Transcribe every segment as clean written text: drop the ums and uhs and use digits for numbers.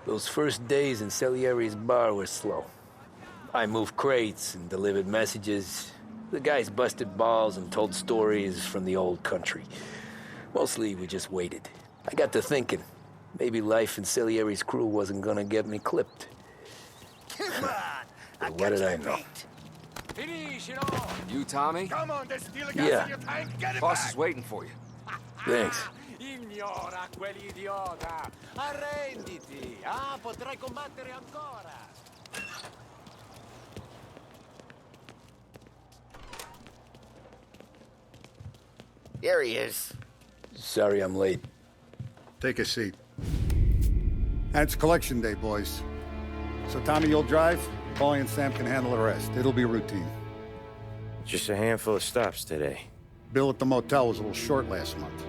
Those first days in Salieri's bar were slow. I moved crates and delivered messages. The guys busted balls and told stories from the old country. Mostly we just waited. I got to thinking, maybe life in Salieri's crew wasn't gonna get me clipped. Come on! What did I know? Finish it all! You, Tommy? Come on, there's steel gas Yeah. in your tank. Get it Boss back. is waiting for you. Thanks. Ignora quell'idiota! Arrenditi! Ah, potrai combattere ancora! Here he is. Sorry I'm late. Take a seat. And it's collection day, boys. So Tommy, you'll drive. Paulie and Sam can handle the rest. It'll be routine. Just a handful of stops today. Bill at the motel was a little short last month.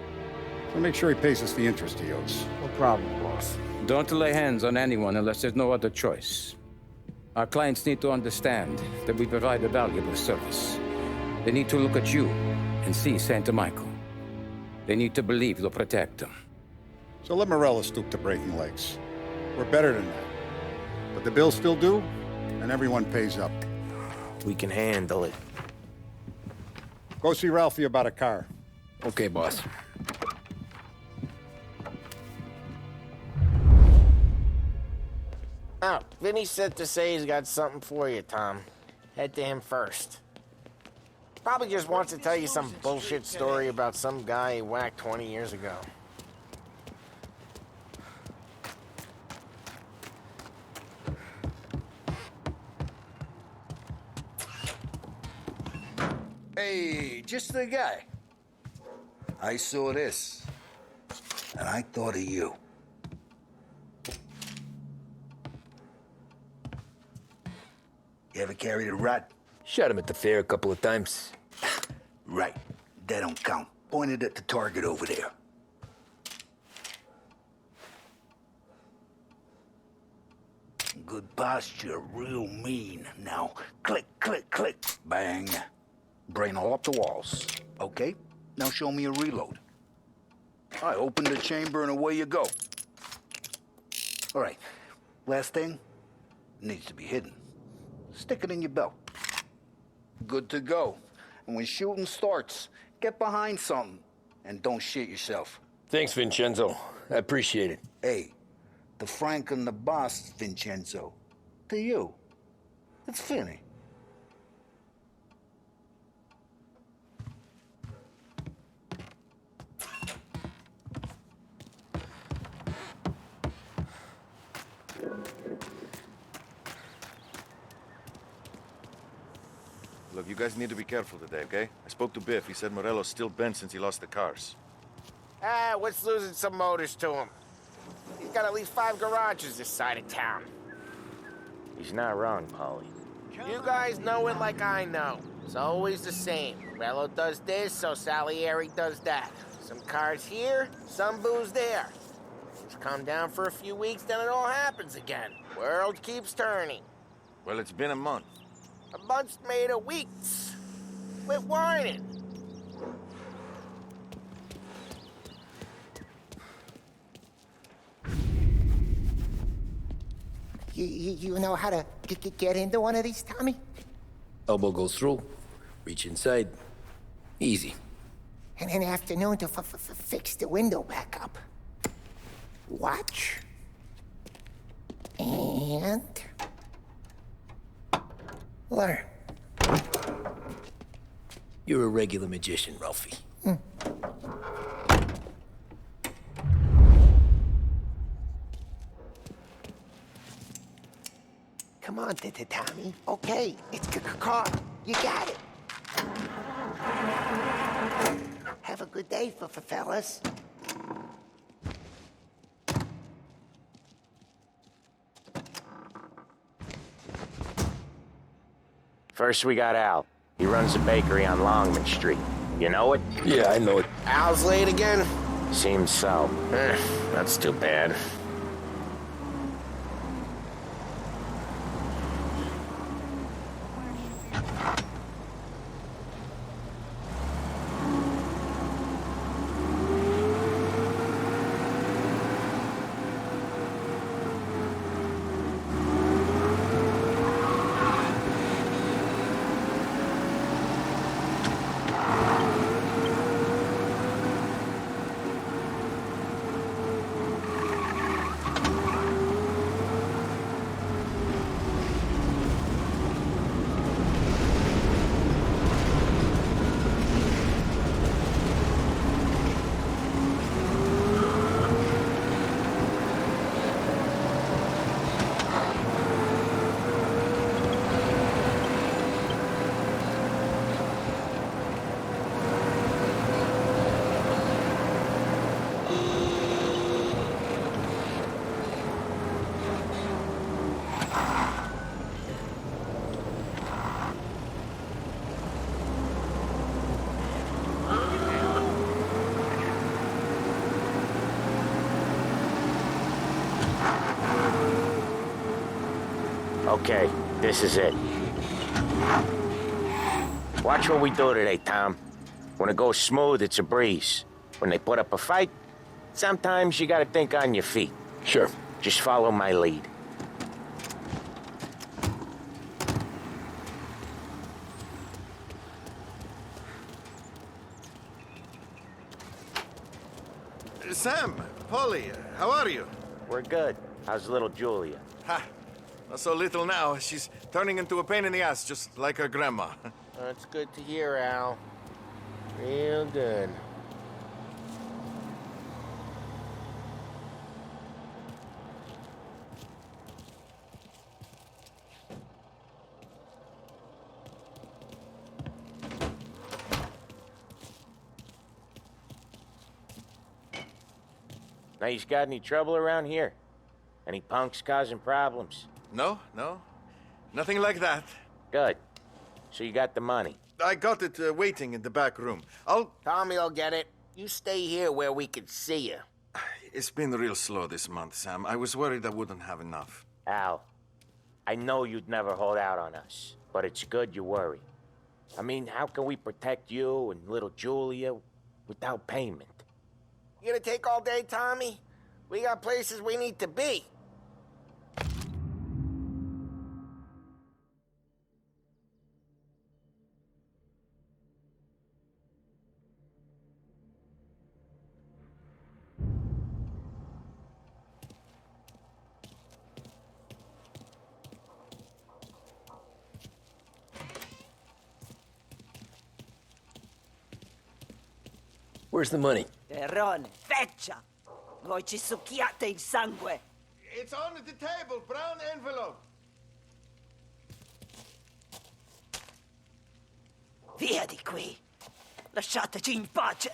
So make sure he pays us the interest he owes. No problem, boss. Don't lay hands on anyone unless there's no other choice. Our clients need to understand that we provide a valuable service. They need to look at you and see Santa Michael. They need to believe you'll protect them. So let Morella stoop to breaking legs. We're better than that. But the bill's still due, and everyone pays up. We can handle it. Go see Ralphie about a car. Okay, boss. Oh, Vinny said to say he's got something for you, Tom. Head to him first. Probably just wants to tell you some bullshit story about some guy he whacked 20 years ago. Hey, just the guy. I saw this, and I thought of you. You ever carried a rat? Shot him at the fair a couple of times. Right. That don't count. Pointed at the target over there. Good posture, real mean. Now, click, click, click, bang. Brain all up the walls. Okay, now show me a reload. All right, open the chamber and away you go. All right, last thing, needs to be hidden. Stick it in your belt. Good to go. And when shooting starts, get behind something and don't shit yourself. Thanks, Vincenzo. I appreciate it. Hey, the Frank and the boss, Vincenzo. To you. It's Finny. Look, you guys need to be careful today, okay? I spoke to Biff. He said Morello's still bent since he lost the cars. Ah, what's losing some motors to him? He's got at least 5 garages this side of town. He's not wrong, Paulie. You guys know it like I know. It's always the same. Morello does this, so Salieri does that. Some cars here, some booze there. Just calm down for a few weeks, then it all happens again. World keeps turning. Well, it's been a month. A month's made of weeks. Quit whining. You know how to get into one of these, Tommy? Elbow goes through, reach inside. Easy. And an afternoon to fix the window back up. Watch. And... learn. You're a regular magician, Ralphie. Come on, Tommy. Okay, it's car. You got it. Have a good day, fellas. First, we got Al. He runs a bakery on Longman Street. You know it? Yeah, I know it. Al's late again? Seems so. That's too bad. Okay, this is it. Watch what we do today, Tom. When it goes smooth, it's a breeze. When they put up a fight, sometimes you gotta think on your feet. Sure. Just follow my lead. Sam, Polly, how are you? We're good. How's little Julia? Ha! Not so little now. She's turning into a pain in the ass, just like her grandma. That's good to hear, Al. Real good. Now, you got any trouble around here? Any punks causing problems? No. Nothing like that. Good. So you got the money? I got it waiting in the back room. Tommy'll get it. You stay here where we can see you. It's been real slow this month, Sam. I was worried I wouldn't have enough. Al, I know you'd never hold out on us, but it's good you worry. I mean, how can we protect you and little Julia without payment? You gonna take all day, Tommy? We got places we need to be. Where's the money? Terrone, feccia! Voi ci succhiate il sangue! It's on the table, brown envelope. Via di qui! Lasciateci in pace!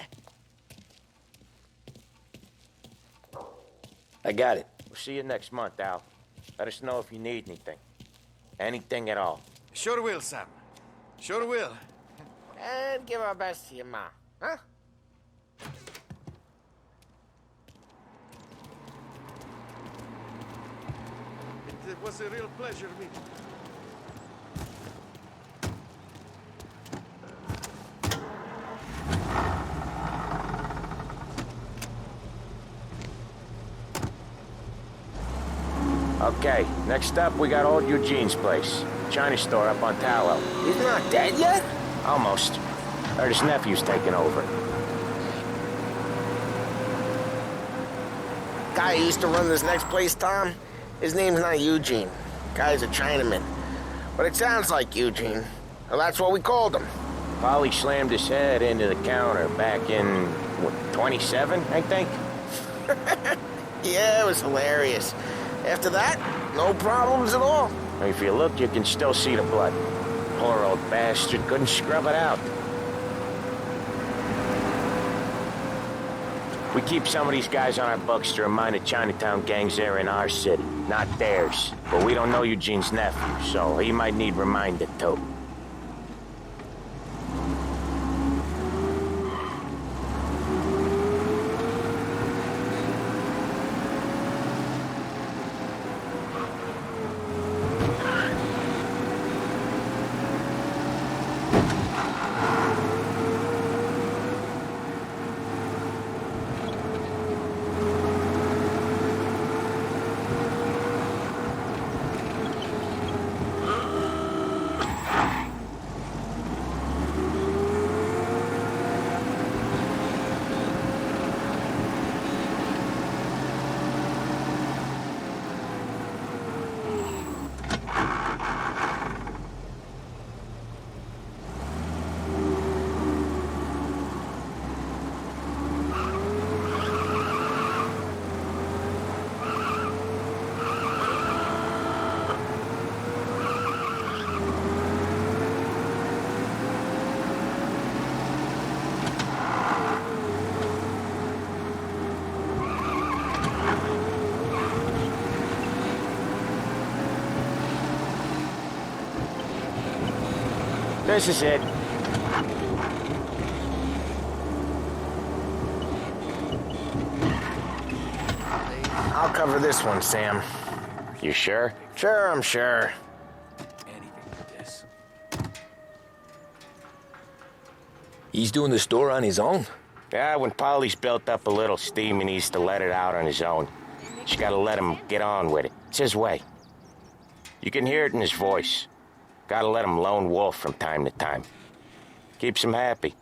I got it. We'll see you next month, Al. Let us know if you need anything. Anything at all. Sure will, Sam. Sure will. And give our best to your ma, huh? It was a real pleasure meeting you. Okay, next up, we got old Eugene's place. China store up on Tallow. He's not dead yet? Almost. Heard his nephew's taking over. Guy who used to run this next place, Tom, his name's not Eugene. Guy's a Chinaman. But it sounds like Eugene. Well, that's what we called him. Polly slammed his head into the counter back in, what, 27, I think? Yeah, it was hilarious. After that, no problems at all. If you look, you can still see the blood. Poor old bastard couldn't scrub it out. We keep some of these guys on our books to remind the Chinatown gangs they're in our city, not theirs. But we don't know Eugene's nephew, so he might need reminded too. This is it. I'll cover this one, Sam. You sure? Sure, I'm sure. He's doing the store on his own? Yeah, when Polly's built up a little steam, he needs to let it out on his own. Just gotta let him get on with it. It's his way. You can hear it in his voice. Gotta let him lone wolf from time to time. Keeps him happy.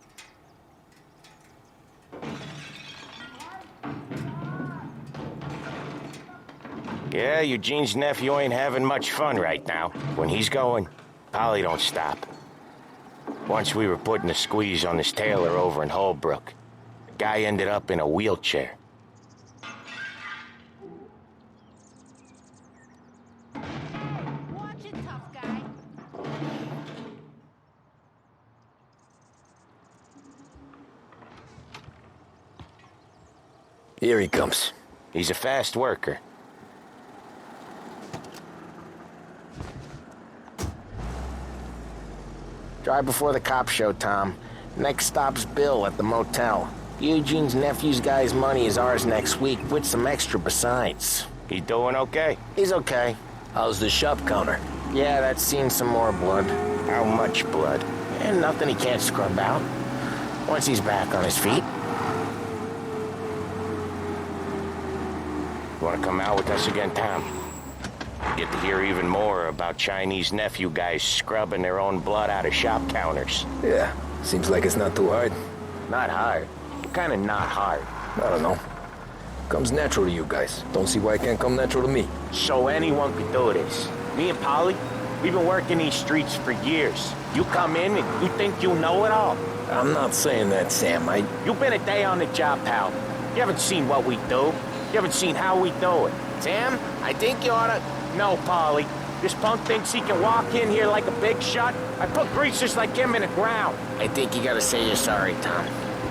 Yeah, Eugene's nephew ain't having much fun right now. When he's going, Polly don't stop. Once we were putting a squeeze on this tailor over in Holbrook. The guy ended up in a wheelchair. Watch it, tough guy. Here he comes. He's a fast worker. Drive before the cops show, Tom. Next stop's Bill at the motel. Eugene's nephew's guy's money is ours next week, with some extra besides. He doing okay? He's okay. How's the shop counter? Yeah, that's seen some more blood. How much blood? And nothing he can't scrub out. Once he's back on his feet. You wanna come out with us again, Tom? Get to hear even more about Chinese nephew guys scrubbing their own blood out of shop counters. Yeah, seems like it's not too hard. Not hard? Kinda not hard. I don't know. Comes natural to you guys. Don't see why it can't come natural to me. So anyone could do this. Me and Polly, we've been working these streets for years. You come in and you think you know it all. I'm not saying that, Sam. You've been a day on the job, pal. You haven't seen what we do. You haven't seen how we do it. Sam, I think you oughta... No, Polly. This punk thinks he can walk in here like a big shot. I put greasers like him in the ground. I think you gotta say you're sorry, Tom.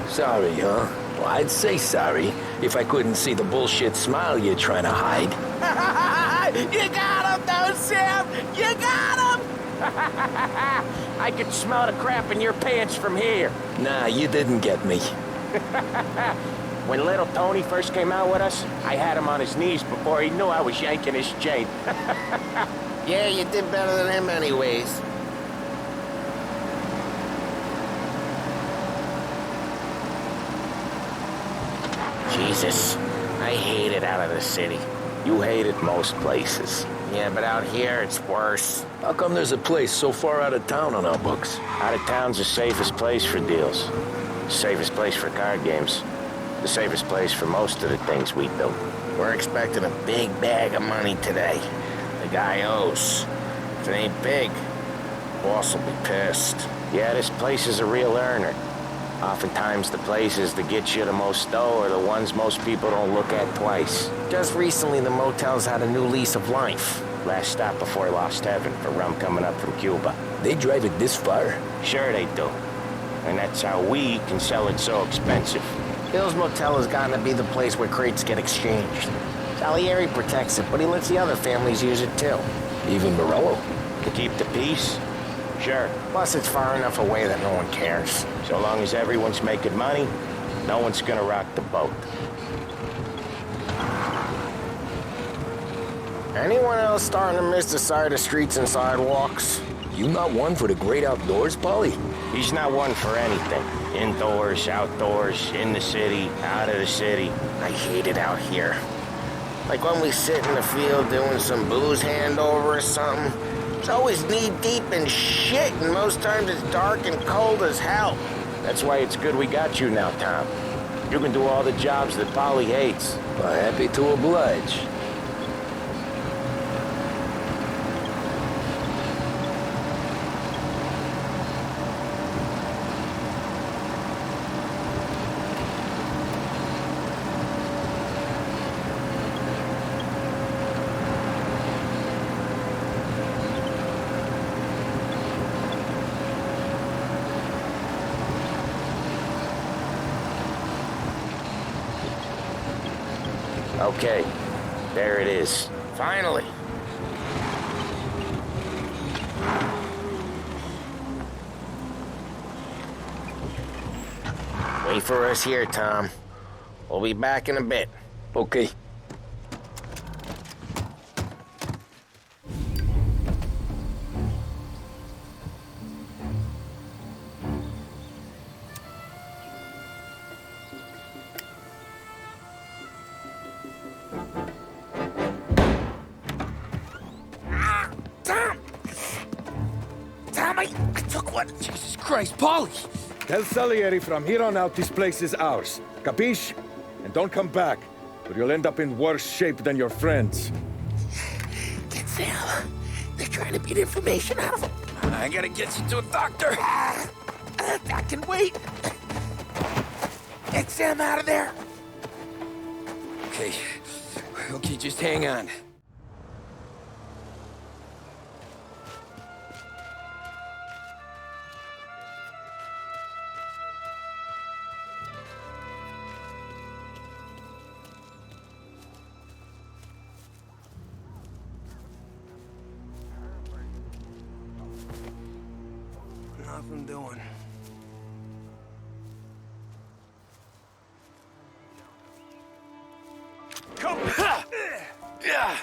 Sorry, huh? Well, I'd say sorry if I couldn't see the bullshit smile you're trying to hide. You got him, though, Sam! You got him! I could smell the crap in your pants from here. Nah, you didn't get me. When little Tony first came out with us, I had him on his knees before he knew I was yanking his chain. Yeah, you did better than him anyways. Jesus, I hate it out of the city. You hate it most places. Yeah, but out here, it's worse. How come there's a place so far out of town on our books? Out of town's the safest place for deals. Safest place for card games. The safest place for most of the things we do. We're expecting a big bag of money today. The guy owes. If it ain't big, boss will be pissed. Yeah, this place is a real earner. Oftentimes the places that get you the most dough are the ones most people don't look at twice. Just recently, the motel's had a new lease of life. Last stop before Lost Heaven for rum coming up from Cuba. They drive it this far? Sure they do. And that's how we can sell it so expensive. Bill's Motel has gotten to be the place where crates get exchanged. Salieri protects it, but he lets the other families use it too. Even Morello? To keep the peace? Sure. Plus, it's far enough away that no one cares. So long as everyone's making money, no one's gonna rock the boat. Anyone else starting to miss the side of streets and sidewalks? You not one for the great outdoors, Polly? He's not one for anything. Indoors, outdoors, in the city, out of the city. I hate it out here. Like when we sit in the field doing some booze handover or something. It's always knee-deep in shit, and most times it's dark and cold as hell. That's why it's good we got you now, Tom. You can do all the jobs that Polly hates. Well, happy to oblige. Okay, there it is. Finally. Wait for us here, Tom. We'll be back in a bit. Okay. Took what? Jesus Christ, Polly! Tell Salieri from here on out this place is ours. Capiche? And don't come back, or you'll end up in worse shape than your friends. Get Sam. They're trying to beat information out of him. I gotta get you to a doctor. I can wait. Get Sam out of there. Okay. Okay, just hang on. Nothing doing. Come! Yeah!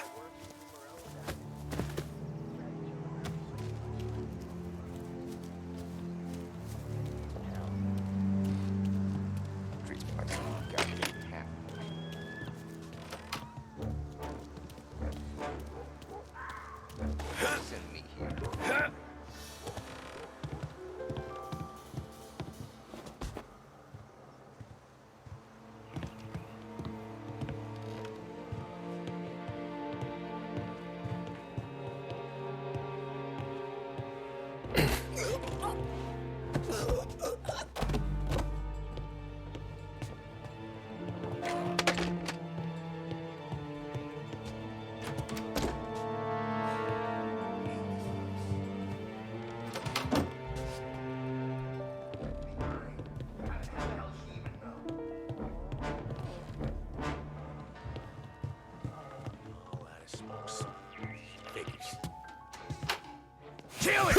Kill it!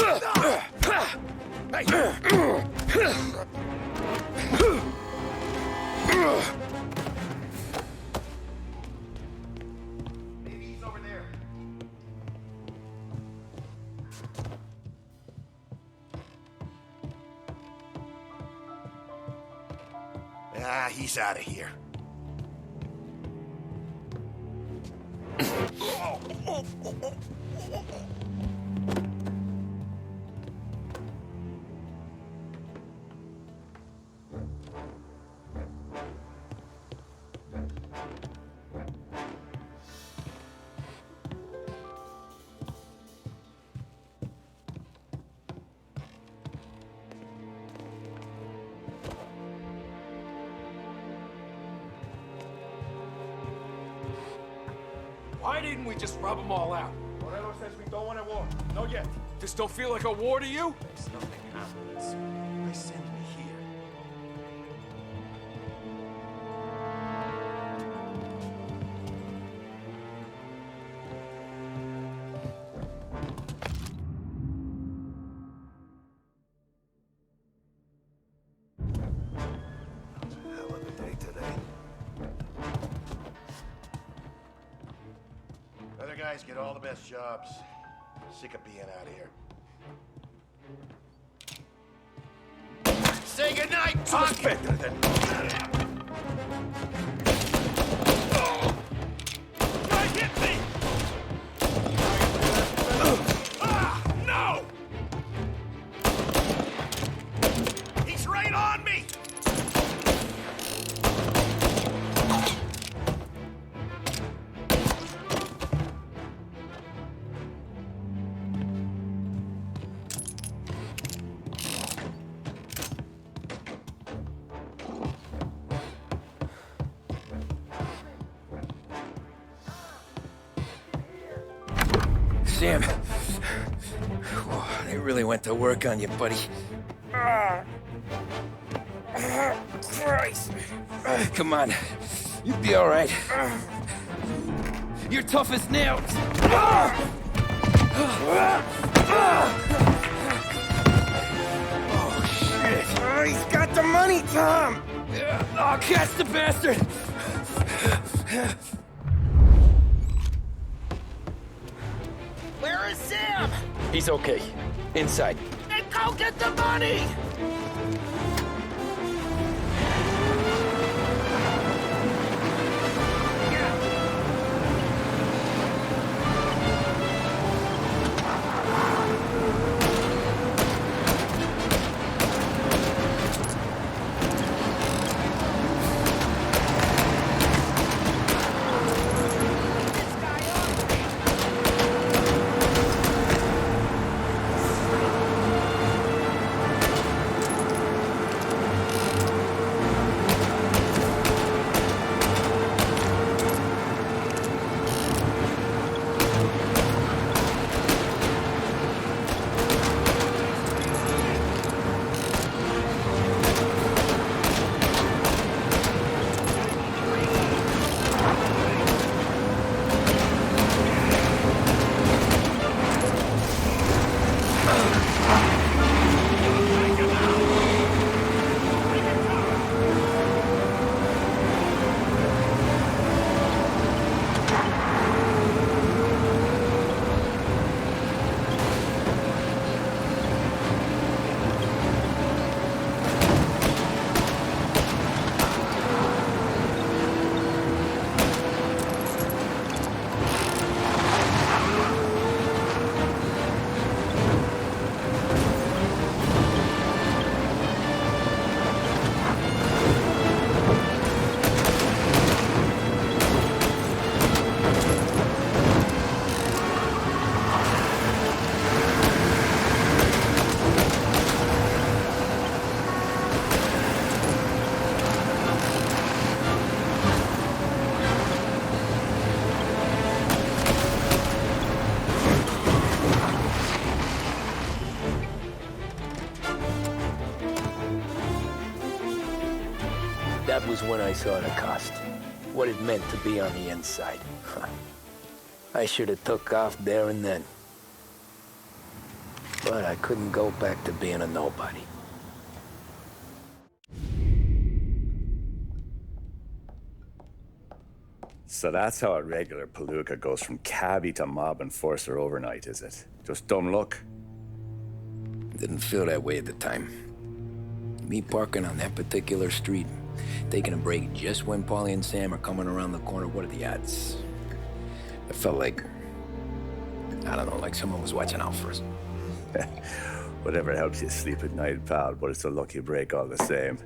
Hey! Maybe he's over there. Ah, he's out of here. Why didn't we just rub them all out? Morello says we don't want a war. No yet. This don't feel like a war to you? There's nothing happens. They send me here. Hell of a day today. Other guys get all the best jobs. Sick of being out here. Say goodnight, So much better than... Guy hit me! Ah, no! He's right on me! Sam. Whoa, they really went to work on you, buddy. Christ. Come on. You'll be all right. You're tough as nails. Oh, shit. Oh, he's got the money, Tom! Oh, catch the bastard! Where is Sam? He's okay. Inside. Then go get the money! was when I saw the cost. What it meant to be on the inside. I should have took off there and then. But I couldn't go back to being a nobody. So that's how a regular palooka goes from cabbie to mob enforcer overnight, is it? Just dumb luck? Didn't feel that way at the time. Me parking on that particular street, taking a break just when Paulie and Sam are coming around the corner, what are the odds? It felt like, I don't know, like someone was watching out for us. Whatever helps you sleep at night, pal, but it's a lucky break all the same.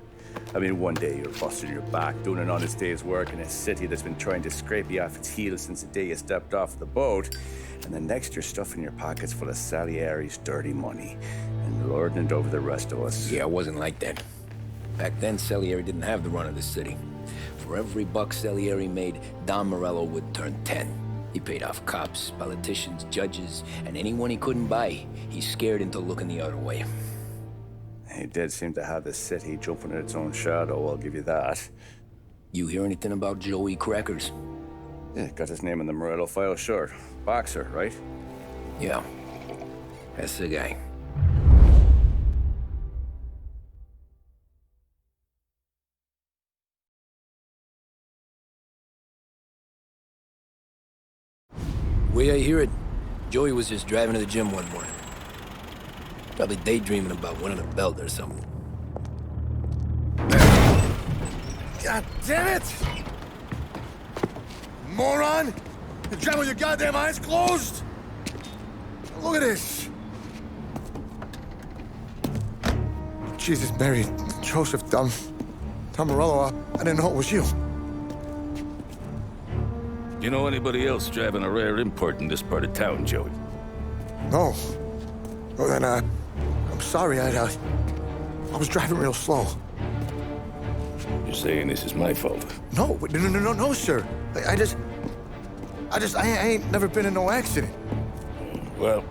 I mean, one day you're busting your back, doing an honest day's work in a city that's been trying to scrape you off its heels since the day you stepped off the boat, and the next you're stuffing your pockets full of Salieri's dirty money and lording it over the rest of us. Yeah, it wasn't like that. Back then, Salieri didn't have the run of the city. For every buck Salieri made, Don Morello would turn 10. He paid off cops, politicians, judges, and anyone he couldn't buy, he scared into looking the other way. He did seem to have the city jumping in its own shadow, I'll give you that. You hear anything about Joey Crackers? Yeah, got his name in the Morello file, sure. Boxer, right? Yeah, that's the guy. Way I hear it, Joey was just driving to the gym one morning. Probably daydreaming about winning a belt or something. God damn it! Moron! You're driving with your goddamn eyes closed! Look at this! Jesus, Mary, Joseph, Tom Morello, I didn't know it was you. You know anybody else driving a rare import in this part of town, Joey? No. Well, then, I'm sorry, I was driving real slow. You're saying this is my fault? No, sir. I ain't never been in no accident. Well,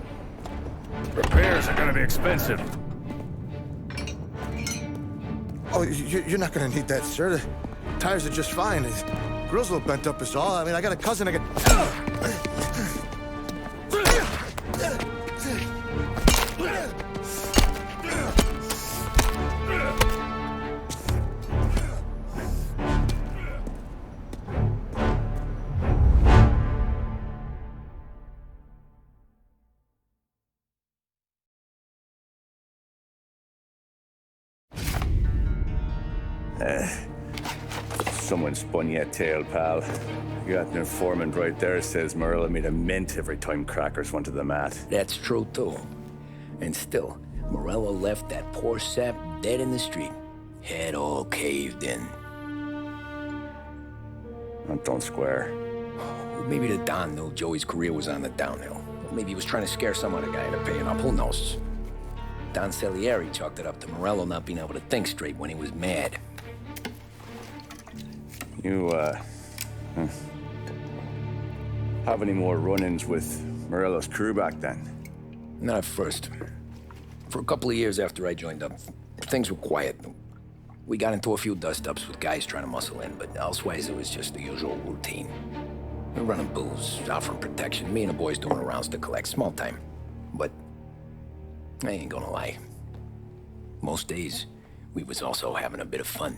repairs are gonna be expensive. Oh, you're not gonna need that, sir. The tires are just fine. The grill's a little bent up is all. I mean, I got a cousin I can... Someone spun you a tail, pal. You got an informant right there says Morello made a mint every time Crackers went to the mat. That's true, too. And still, Morello left that poor sap dead in the street. Head all caved in. That don't square. Maybe the Don knew Joey's career was on the downhill. Or maybe he was trying to scare some other guy into paying up. Who knows? Don Salieri chalked it up to Morello not being able to think straight when he was mad. You, have any more run-ins with Morello's crew back then? Not at first. For a couple of years after I joined up, things were quiet. We got into a few dust-ups with guys trying to muscle in, but elsewise it was just the usual routine. We're running booze, offering protection, me and the boys doing rounds to collect, small time. But I ain't gonna lie. Most days, we was also having a bit of fun.